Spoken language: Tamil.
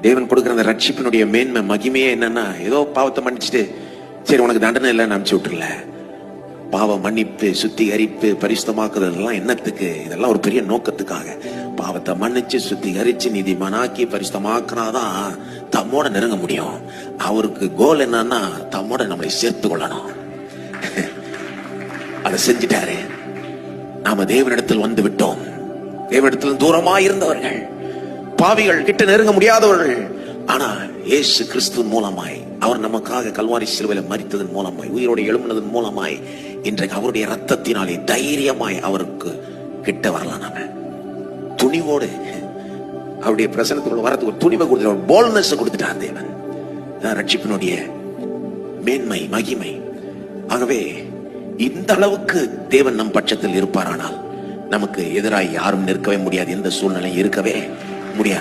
தேவன் கொடுக்கிற அந்த ரட்சிப்பினுடைய மேன்மை மகிமையே என்னன்னா, ஏதோ பாவத்தை மன்னிச்சுட்டு சரி உனக்கு தண்டனை இல்லைன்னு அனுப்பிச்சு விட்டுருல. பாவ மன்னிப்பு, சுத்திகரிப்பு, பரிசுத்தமாக்குறதெல்லாம் என்னத்துக்கு? இதெல்லாம் ஒரு பெரிய நோக்கத்துக்காக. பாவத்தை மன்னிச்சு சுத்திகரிச்சு நீதிமானாக்கி பரிசுத்தமாக்குனாதான் தம்மோட நெருங்க முடியும். அவருக்கு கோல் என்னன்னா தம்மோட நம்மளை சேர்த்து கொள்ளணும். அதை செஞ்சிட்டாரு. நாம தேவனிடத்தில் வந்து விட்டோம். தேவனிடத்தில் தூரமாய் இருந்தவர்கள், பாவிகள், கிட்ட நெருங்க முடியாதவர்கள். ஆனா இயேசு கிறிஸ்துவின் மூலமாய், அவர் நமக்காக கல்வாரி சிலுவையில் மரித்ததன் மூலமாய், உயிரோடு எழும்பினதன் மூலமாய், இன்றைக்கு அவருடைய ரத்தத்தினாலே தைரியமாய் அவருக்கு கிட்ட வரலாம். நாம துணிவோடு அவருடைய பிரசனத்துக்குள்ள வரதுக்கு ஒரு துணிவை கொடுத்துட்டார், போல்ட்னஸ் கொடுத்துட்டார் தேவன். ரட்சிப்பினுடைய மேன்மை, மகிமை. ஆகவே இந்த அளவுக்கு தேவன் நம் பட்சத்தில் இருப்பாரானால் நமக்கு எதிராக யாரும் நிற்கவே முடியாது. எந்த சூழ்நிலை இருக்கவே முடியாது.